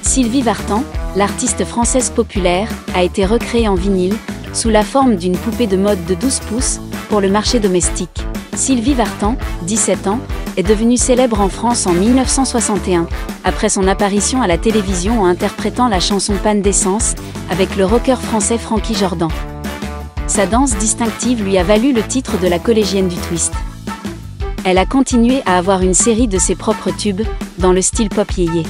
Sylvie Vartan, l'artiste française populaire, a été recréée en vinyle, sous la forme d'une poupée de mode de 12 pouces, pour le marché domestique. Sylvie Vartan, 17 ans, est devenue célèbre en France en 1961, après son apparition à la télévision en interprétant la chanson Panne d'essence, avec le rocker français Frankie Jordan. Sa danse distinctive lui a valu le titre de la collégienne du twist. Elle a continué à avoir une série de ses propres tubes, dans le style pop yéyé.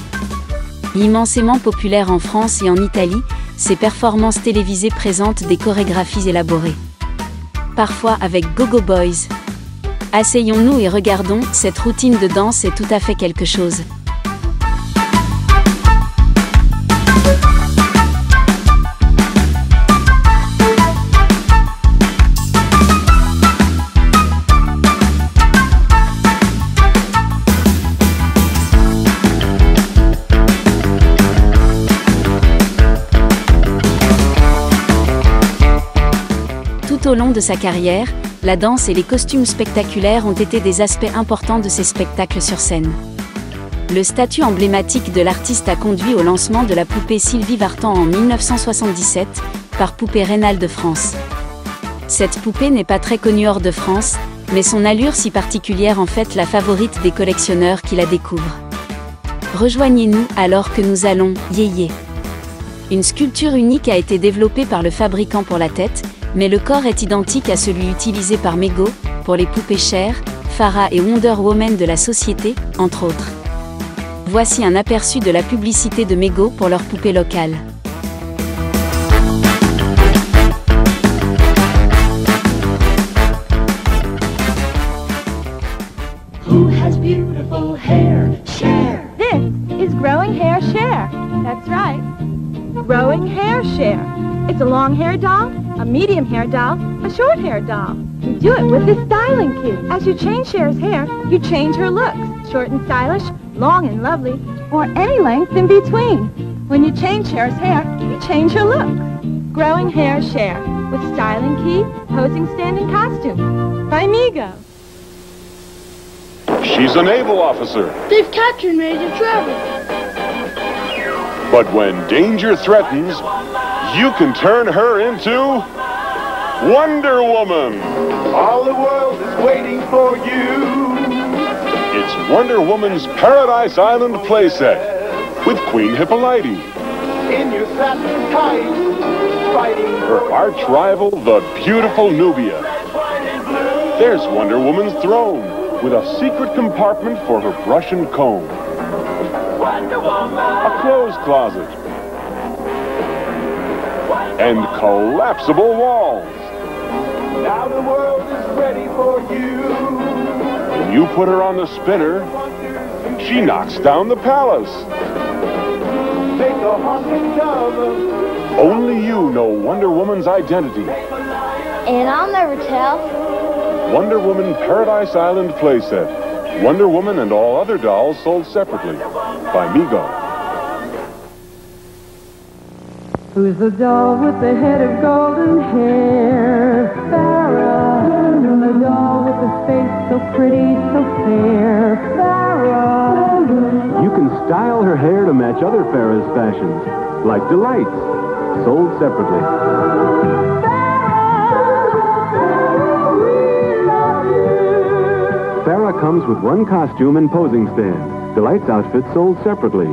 Immensément populaire en France et en Italie, ses performances télévisées présentent des chorégraphies élaborées. Parfois avec Go-Go Boys. Asseyons-nous et regardons, cette routine de danse est tout à fait quelque chose. Tout au long de sa carrière, la danse et les costumes spectaculaires ont été des aspects importants de ses spectacles sur scène. Le statut emblématique de l'artiste a conduit au lancement de la poupée Sylvie Vartan en 1977, par Poupée Rénal de France. Cette poupée n'est pas très connue hors de France, mais son allure si particulière en fait la favorite des collectionneurs qui la découvrent. Rejoignez-nous alors que nous allons yéyé. Une sculpture unique a été développée par le fabricant pour la tête, mais le corps est identique à celui utilisé par Mego, pour les poupées Cher, Farah et Wonder Woman de la société, entre autres. Voici un aperçu de la publicité de Mego pour leur poupée locale. Who has beautiful hair? Cher. This is Growing Hair Cher. That's right. Growing Hair Cher. It's a long hair doll, a medium hair doll, a short hair doll. You do it with this styling kit. As you change Cher's hair, you change her looks. Short and stylish, long and lovely, or any length in between. When you change Cher's hair, you change her looks. Growing Hair Cher, with styling key, posing stand and costume. By Mego. She's a naval officer. They've captured Major Trevor. But when danger threatens, you can turn her into Wonder Woman. All the world is waiting for you. It's Wonder Woman's Paradise Island playset with Queen Hippolyte, In your satin tights, fighting her arch rival, the beautiful Nubia. There's Wonder Woman's throne with a secret compartment for her brush and comb. A clothes closet. And collapsible walls. Now the world is ready for you. When you put her on the spinner, she knocks down the palace. Make a haunted dove. Only you know Wonder Woman's identity. And I'll never tell. Wonder Woman Paradise Island playset. Wonder Woman and all other dolls sold separately by Mego. Who's the doll with the head of golden hair? Farrah. The doll with the face so pretty, so fair. Farrah. You can style her hair to match other Farrah's fashions, like Delights, sold separately. Farrah comes with one costume and posing stand. Delight's outfit sold separately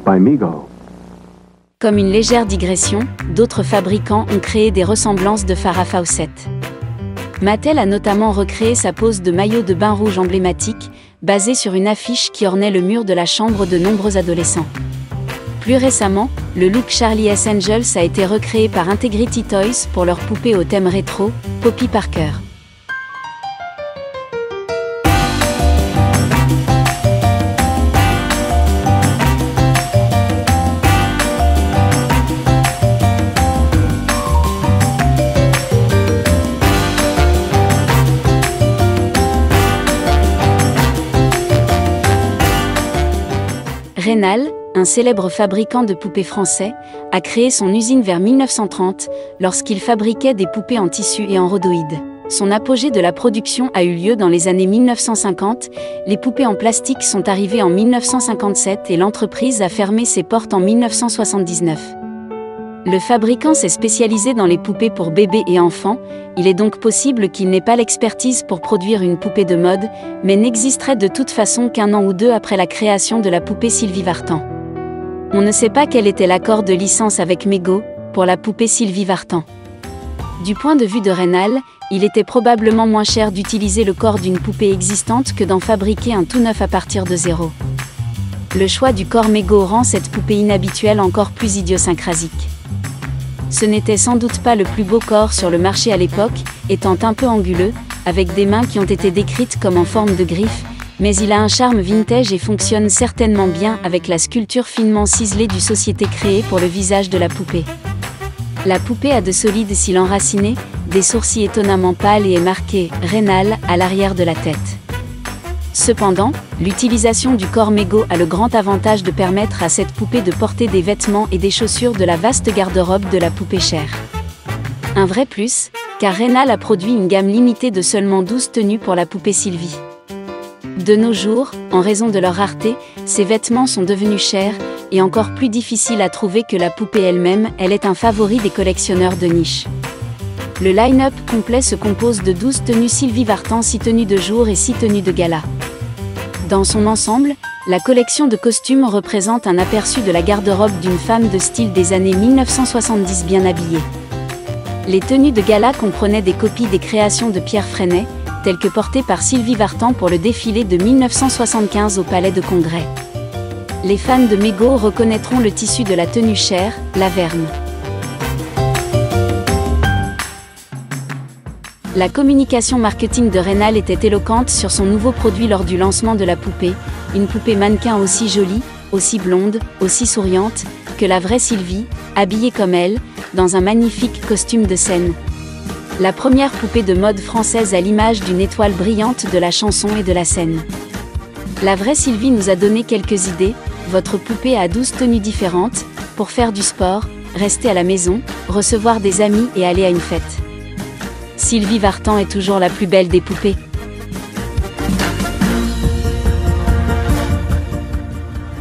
by Mego. Comme une légère digression, d'autres fabricants ont créé des ressemblances de Farrah Fawcett. Mattel a notamment recréé sa pose de maillot de bain rouge emblématique, basée sur une affiche qui ornait le mur de la chambre de nombreux adolescents. Plus récemment, le look Charlie S. Angels a été recréé par Integrity Toys pour leur poupée au thème rétro, Poppy Parker. Rénal, un célèbre fabricant de poupées français, a créé son usine vers 1930, lorsqu'il fabriquait des poupées en tissu et en rhodoïde. Son apogée de la production a eu lieu dans les années 1950, les poupées en plastique sont arrivées en 1957 et l'entreprise a fermé ses portes en 1979. Le fabricant s'est spécialisé dans les poupées pour bébés et enfants, il est donc possible qu'il n'ait pas l'expertise pour produire une poupée de mode, mais n'existerait de toute façon qu'un an ou deux après la création de la poupée Sylvie Vartan. On ne sait pas quel était l'accord de licence avec Mego pour la poupée Sylvie Vartan. Du point de vue de Rénal, il était probablement moins cher d'utiliser le corps d'une poupée existante que d'en fabriquer un tout neuf à partir de zéro. Le choix du corps Mego rend cette poupée inhabituelle encore plus idiosyncrasique. Ce n'était sans doute pas le plus beau corps sur le marché à l'époque, étant un peu anguleux, avec des mains qui ont été décrites comme en forme de griffes, mais il a un charme vintage et fonctionne certainement bien avec la sculpture finement ciselée du société créée pour le visage de la poupée. La poupée a de solides cils enracinés, des sourcils étonnamment pâles et est marqué « Rénal » à l'arrière de la tête. Cependant, l'utilisation du corps Mego a le grand avantage de permettre à cette poupée de porter des vêtements et des chaussures de la vaste garde-robe de la poupée chère. Un vrai plus, car Rénal a produit une gamme limitée de seulement 12 tenues pour la poupée Sylvie. De nos jours, en raison de leur rareté, ces vêtements sont devenus chers, et encore plus difficiles à trouver que la poupée elle-même, elle est un favori des collectionneurs de niche. Le line-up complet se compose de 12 tenues Sylvie Vartan, 6 tenues de jour et 6 tenues de gala. Dans son ensemble, la collection de costumes représente un aperçu de la garde-robe d'une femme de style des années 1970 bien habillée. Les tenues de gala comprenaient des copies des créations de Pierre Freinet, telles que portées par Sylvie Vartan pour le défilé de 1975 au Palais de Congrès. Les fans de Mego reconnaîtront le tissu de la tenue chère, la Verne. La communication marketing de Rénal était éloquente sur son nouveau produit lors du lancement de la poupée, une poupée mannequin aussi jolie, aussi blonde, aussi souriante, que la vraie Sylvie, habillée comme elle, dans un magnifique costume de scène. La première poupée de mode française à l'image d'une étoile brillante de la chanson et de la scène. La vraie Sylvie nous a donné quelques idées, votre poupée a 12 tenues différentes, pour faire du sport, rester à la maison, recevoir des amis et aller à une fête. Sylvie Vartan est toujours la plus belle des poupées.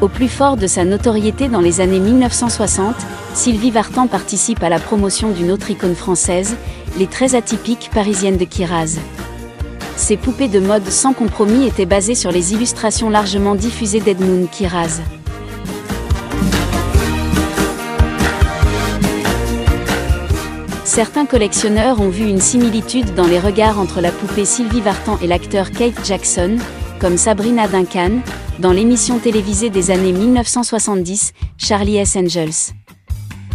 Au plus fort de sa notoriété dans les années 1960, Sylvie Vartan participe à la promotion d'une autre icône française, les très atypiques parisiennes de Kiraz. Ces poupées de mode sans compromis étaient basées sur les illustrations largement diffusées d'Edmund Kiraz. Certains collectionneurs ont vu une similitude dans les regards entre la poupée Sylvie Vartan et l'acteur Kate Jackson, comme Sabrina Duncan, dans l'émission télévisée des années 1970, Charlie's Angels.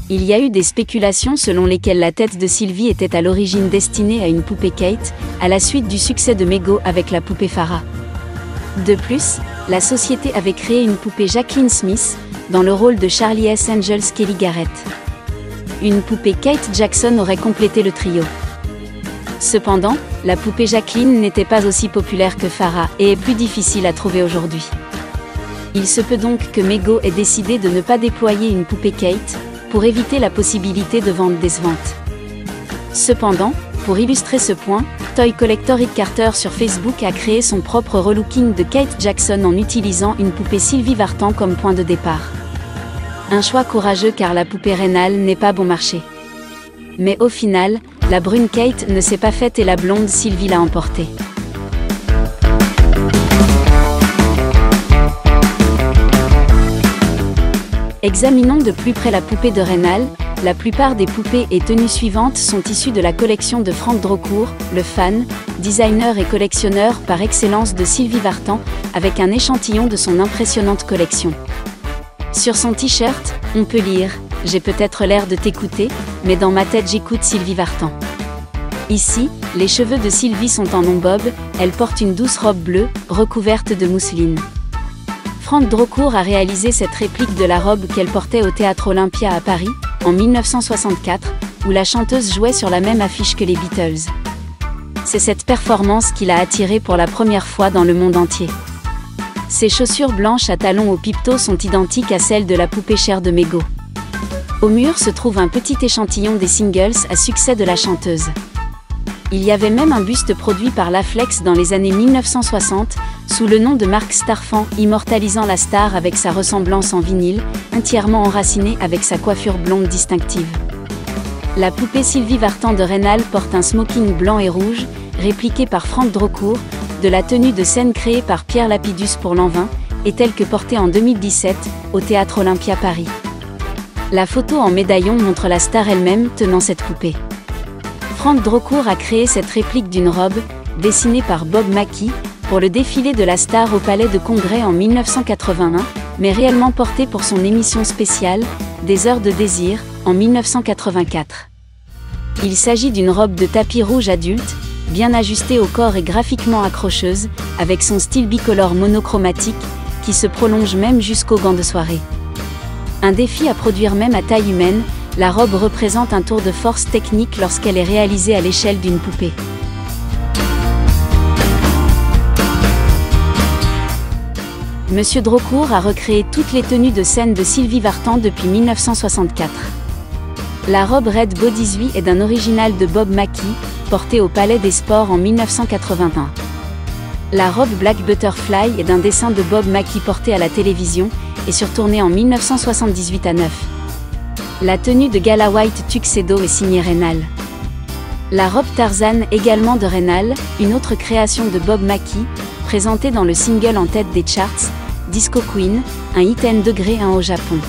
Il y a eu des spéculations selon lesquelles la tête de Sylvie était à l'origine destinée à une poupée Kate, à la suite du succès de Mego avec la poupée Farah. De plus, la société avait créé une poupée Jacqueline Smith, dans le rôle de Charlie's Angels Kelly Garrett. Une poupée Kate Jackson aurait complété le trio. Cependant, la poupée Jacqueline n'était pas aussi populaire que Farah et est plus difficile à trouver aujourd'hui. Il se peut donc que Mego ait décidé de ne pas déployer une poupée Kate, pour éviter la possibilité de ventes décevantes. Cependant, pour illustrer ce point, Toy Collector Rick Carter sur Facebook a créé son propre relooking de Kate Jackson en utilisant une poupée Sylvie Vartan comme point de départ. Un choix courageux car la poupée Rénal n'est pas bon marché. Mais au final, la brune Kate ne s'est pas faite et la blonde Sylvie l'a emportée. Examinons de plus près la poupée de Rénal. La plupart des poupées et tenues suivantes sont issues de la collection de Franck Drocourt, le fan, designer et collectionneur par excellence de Sylvie Vartan, avec un échantillon de son impressionnante collection. Sur son t-shirt, on peut lire « J'ai peut-être l'air de t'écouter, mais dans ma tête j'écoute Sylvie Vartan ». Ici, les cheveux de Sylvie sont en long-bob, elle porte une douce robe bleue, recouverte de mousseline. Franck Drocourt a réalisé cette réplique de la robe qu'elle portait au Théâtre Olympia à Paris, en 1964, où la chanteuse jouait sur la même affiche que les Beatles. C'est cette performance qui l'a attirée pour la première fois dans le monde entier. Ses chaussures blanches à talons au pipto sont identiques à celles de la poupée Cher de Mego. Au mur se trouve un petit échantillon des singles à succès de la chanteuse. Il y avait même un buste produit par Laflex dans les années 1960, sous le nom de Marc Starfan, immortalisant la star avec sa ressemblance en vinyle, entièrement enracinée avec sa coiffure blonde distinctive. La poupée Sylvie Vartan de Rênal porte un smoking blanc et rouge, répliqué par Franck Drocourt, de la tenue de scène créée par Pierre Lapidus pour l'an 20, et telle que portée en 2017, au Théâtre Olympia Paris. La photo en médaillon montre la star elle-même tenant cette poupée. Franck Drocourt a créé cette réplique d'une robe, dessinée par Bob Mackie, pour le défilé de la star au Palais de Congrès en 1981, mais réellement portée pour son émission spéciale, Des Heures de Désir, en 1984. Il s'agit d'une robe de tapis rouge adulte, bien ajustée au corps et graphiquement accrocheuse, avec son style bicolore monochromatique, qui se prolonge même jusqu'aux gants de soirée. Un défi à produire même à taille humaine, la robe représente un tour de force technique lorsqu'elle est réalisée à l'échelle d'une poupée. Monsieur Drocourt a recréé toutes les tenues de scène de Sylvie Vartan depuis 1964. La robe Red Body est d'un original de Bob Mackie, portée au Palais des Sports en 1981. La robe Black Butterfly est d'un dessin de Bob Mackie porté à la télévision et surtourné en 1978 à 9. La tenue de gala White Tuxedo est signée Rênal. La robe Tarzan, également de Rênal, une autre création de Bob Mackie, présentée dans le single en tête des charts, Disco Queen, un hit N°1 au Japon.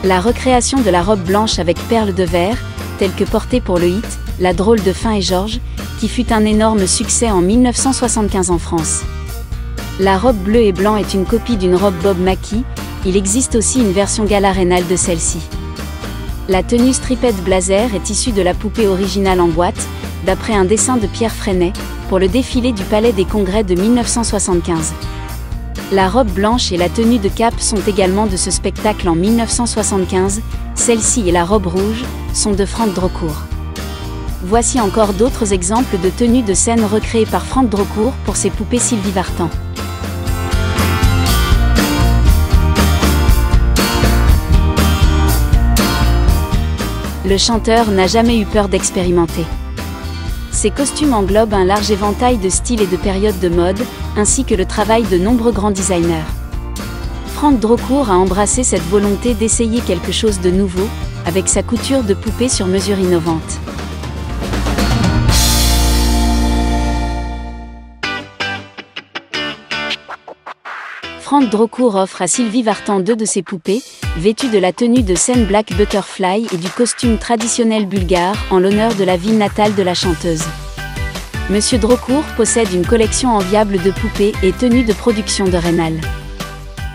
La recréation de la robe blanche avec perles de verre, telle que portée pour le hit, La drôle de Fin et Georges, qui fut un énorme succès en 1975 en France. La robe bleu et blanc est une copie d'une robe Bob Mackie, il existe aussi une version gala Rênal de celle-ci. La tenue Striped Blazer est issue de la poupée originale en boîte, d'après un dessin de Pierre Freinet, pour le défilé du Palais des Congrès de 1975. La robe blanche et la tenue de cape sont également de ce spectacle en 1975, celle-ci et la robe rouge sont de Franck Drocourt. Voici encore d'autres exemples de tenues de scène recréées par Franck Drocourt pour ses poupées Sylvie Vartan. Le chanteur n'a jamais eu peur d'expérimenter. Ses costumes englobent un large éventail de styles et de périodes de mode, ainsi que le travail de nombreux grands designers. Franck Drocourt a embrassé cette volonté d'essayer quelque chose de nouveau, avec sa couture de poupées sur mesure innovante. Franck Drocourt offre à Sylvie Vartan 2 de ses poupées, vêtues de la tenue de scène Black Butterfly et du costume traditionnel bulgare en l'honneur de la ville natale de la chanteuse. Monsieur Drocourt possède une collection enviable de poupées et tenues de production de Rênal.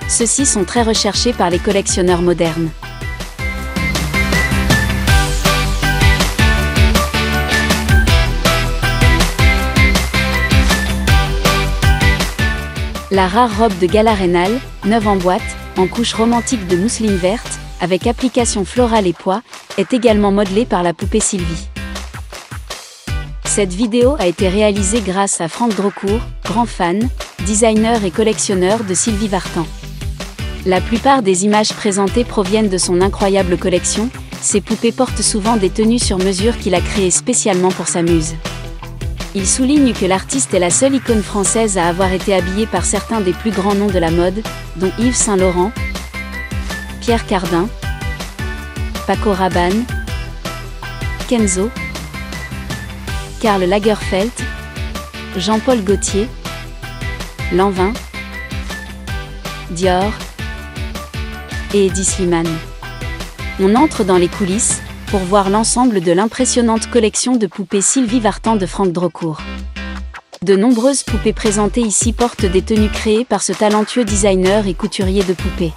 Ceux-ci sont très recherchés par les collectionneurs modernes. La rare robe de gala Rênal, neuve en boîte, en couche romantique de mousseline verte, avec application florale et pois, est également modelée par la poupée Sylvie. Cette vidéo a été réalisée grâce à Franck Drocourt, grand fan, designer et collectionneur de Sylvie Vartan. La plupart des images présentées proviennent de son incroyable collection, ces poupées portent souvent des tenues sur mesure qu'il a créées spécialement pour sa muse. Il souligne que l'artiste est la seule icône française à avoir été habillée par certains des plus grands noms de la mode, dont Yves Saint Laurent, Pierre Cardin, Paco Rabanne, Kenzo, Karl Lagerfeld, Jean-Paul Gaultier, Lanvin, Dior et Hedi Slimane. On entre dans les coulisses pour voir l'ensemble de l'impressionnante collection de poupées Sylvie Vartan de Franck Drocourt. De nombreuses poupées présentées ici portent des tenues créées par ce talentueux designer et couturier de poupées.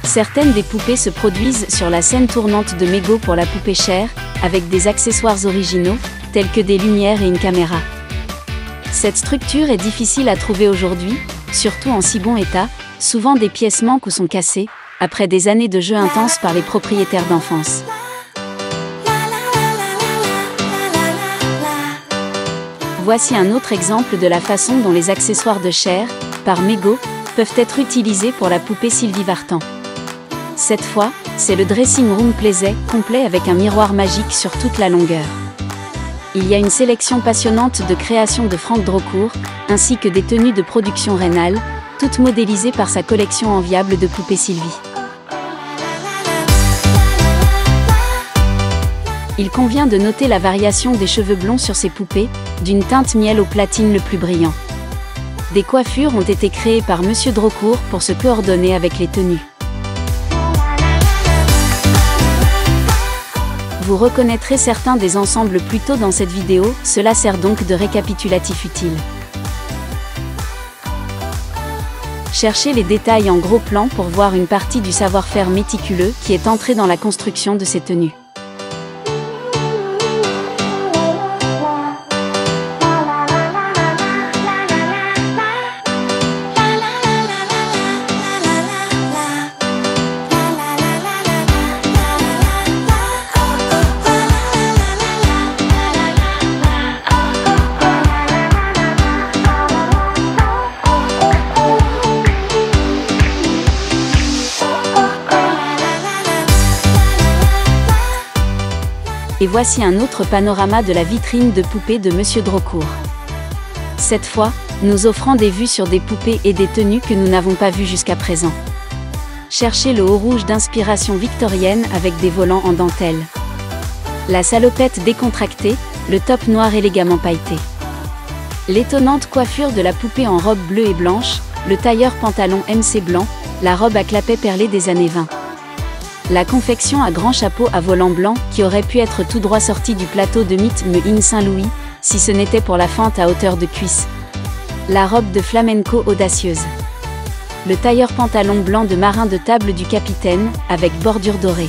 Certaines des poupées se produisent sur la scène tournante de Mego pour la poupée Cher, avec des accessoires originaux, tels que des lumières et une caméra. Cette structure est difficile à trouver aujourd'hui, surtout en si bon état, souvent des pièces manquent ou sont cassées, après des années de jeu intenses par les propriétaires d'enfance. Voici un autre exemple de la façon dont les accessoires de Cher, par Mego, peuvent être utilisées pour la poupée Sylvie Vartan. Cette fois, c'est le dressing room Plaiset, complet avec un miroir magique sur toute la longueur. Il y a une sélection passionnante de créations de Franck Drocourt, ainsi que des tenues de production Rénal, toutes modélisées par sa collection enviable de poupées Sylvie. Il convient de noter la variation des cheveux blonds sur ces poupées, d'une teinte miel au platine le plus brillant. Des coiffures ont été créées par Monsieur Drocourt pour se coordonner avec les tenues. Vous reconnaîtrez certains des ensembles plus tôt dans cette vidéo, cela sert donc de récapitulatif utile. Cherchez les détails en gros plan pour voir une partie du savoir-faire méticuleux qui est entré dans la construction de ces tenues. Et voici un autre panorama de la vitrine de poupées de Monsieur Drocourt. Cette fois, nous offrant des vues sur des poupées et des tenues que nous n'avons pas vues jusqu'à présent. Cherchez le haut rouge d'inspiration victorienne avec des volants en dentelle. La salopette décontractée, le top noir élégamment pailleté. L'étonnante coiffure de la poupée en robe bleue et blanche, le tailleur pantalon MC blanc, la robe à clapets perlés des années 20. La confection à grand chapeau à volant blanc qui aurait pu être tout droit sortie du plateau de mythe in Saint-Louis, si ce n'était pour la fente à hauteur de cuisse. La robe de flamenco audacieuse. Le tailleur pantalon blanc de marin de table du capitaine, avec bordure dorée.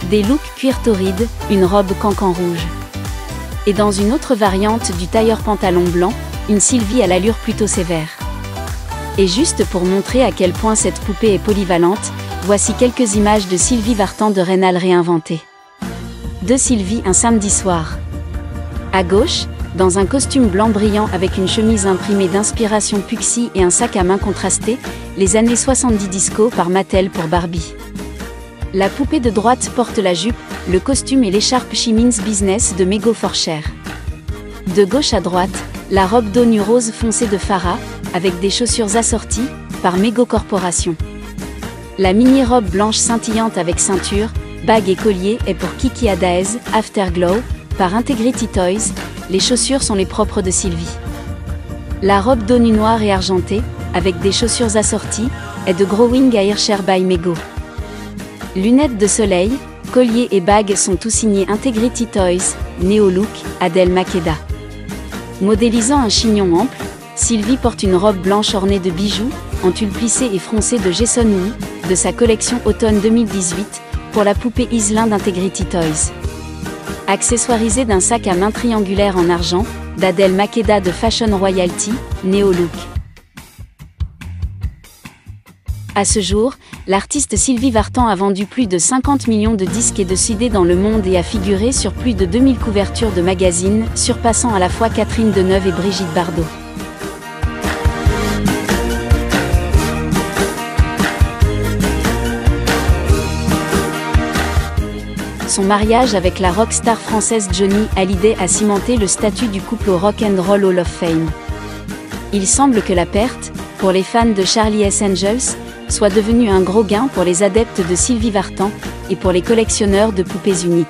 Des looks cuir torride, une robe cancan rouge. Et dans une autre variante du tailleur pantalon blanc, une Sylvie à l'allure plutôt sévère. Et juste pour montrer à quel point cette poupée est polyvalente, voici quelques images de Sylvie Vartan de Rénal réinventée. De Sylvie un samedi soir. À gauche, dans un costume blanc brillant avec une chemise imprimée d'inspiration Puxi et un sac à main contrasté, les années 70 disco par Mattel pour Barbie. La poupée de droite porte la jupe, le costume et l'écharpe Chimins Business de Mego Forcher. De gauche à droite, la robe d'onu rose foncé de Farah, avec des chaussures assorties, par Mego Corporation. La mini-robe blanche scintillante avec ceinture, bague et collier est pour Kiki Adaez, Afterglow, par Integrity Toys, les chaussures sont les propres de Sylvie. La robe d'onu noire et argentée, avec des chaussures assorties, est de Growing Airshare by Mego. Lunettes de soleil, collier et bague sont tous signés Integrity Toys, Neo Look, Adèle Makeda. Modélisant un chignon ample, Sylvie porte une robe blanche ornée de bijoux, en tulle plissée et froncée de Jason Wu, de sa collection automne 2018, pour la poupée Iselin d'Integrity Toys. Accessoirisée d'un sac à main triangulaire en argent, d'Adèle Makeda de Fashion Royalty, Neo Look. À ce jour, l'artiste Sylvie Vartan a vendu plus de 50 millions de disques et de CD dans le monde et a figuré sur plus de 2000 couvertures de magazines, surpassant à la fois Catherine Deneuve et Brigitte Bardot. Son mariage avec la rockstar française Johnny Hallyday a cimenté le statut du couple au Rock and Roll Hall of Fame. Il semble que la perte, pour les fans de Charlie & Angels, soit devenue un gros gain pour les adeptes de Sylvie Vartan, et pour les collectionneurs de poupées uniques.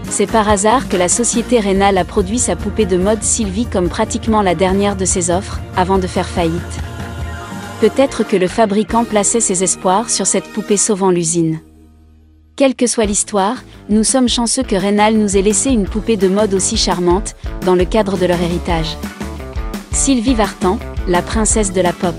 C'est par hasard que la société Rénal a produit sa poupée de mode Sylvie comme pratiquement la dernière de ses offres, avant de faire faillite. Peut-être que le fabricant plaçait ses espoirs sur cette poupée sauvant l'usine. Quelle que soit l'histoire, nous sommes chanceux que Rénal nous ait laissé une poupée de mode aussi charmante, dans le cadre de leur héritage. Sylvie Vartan, la princesse de la pop.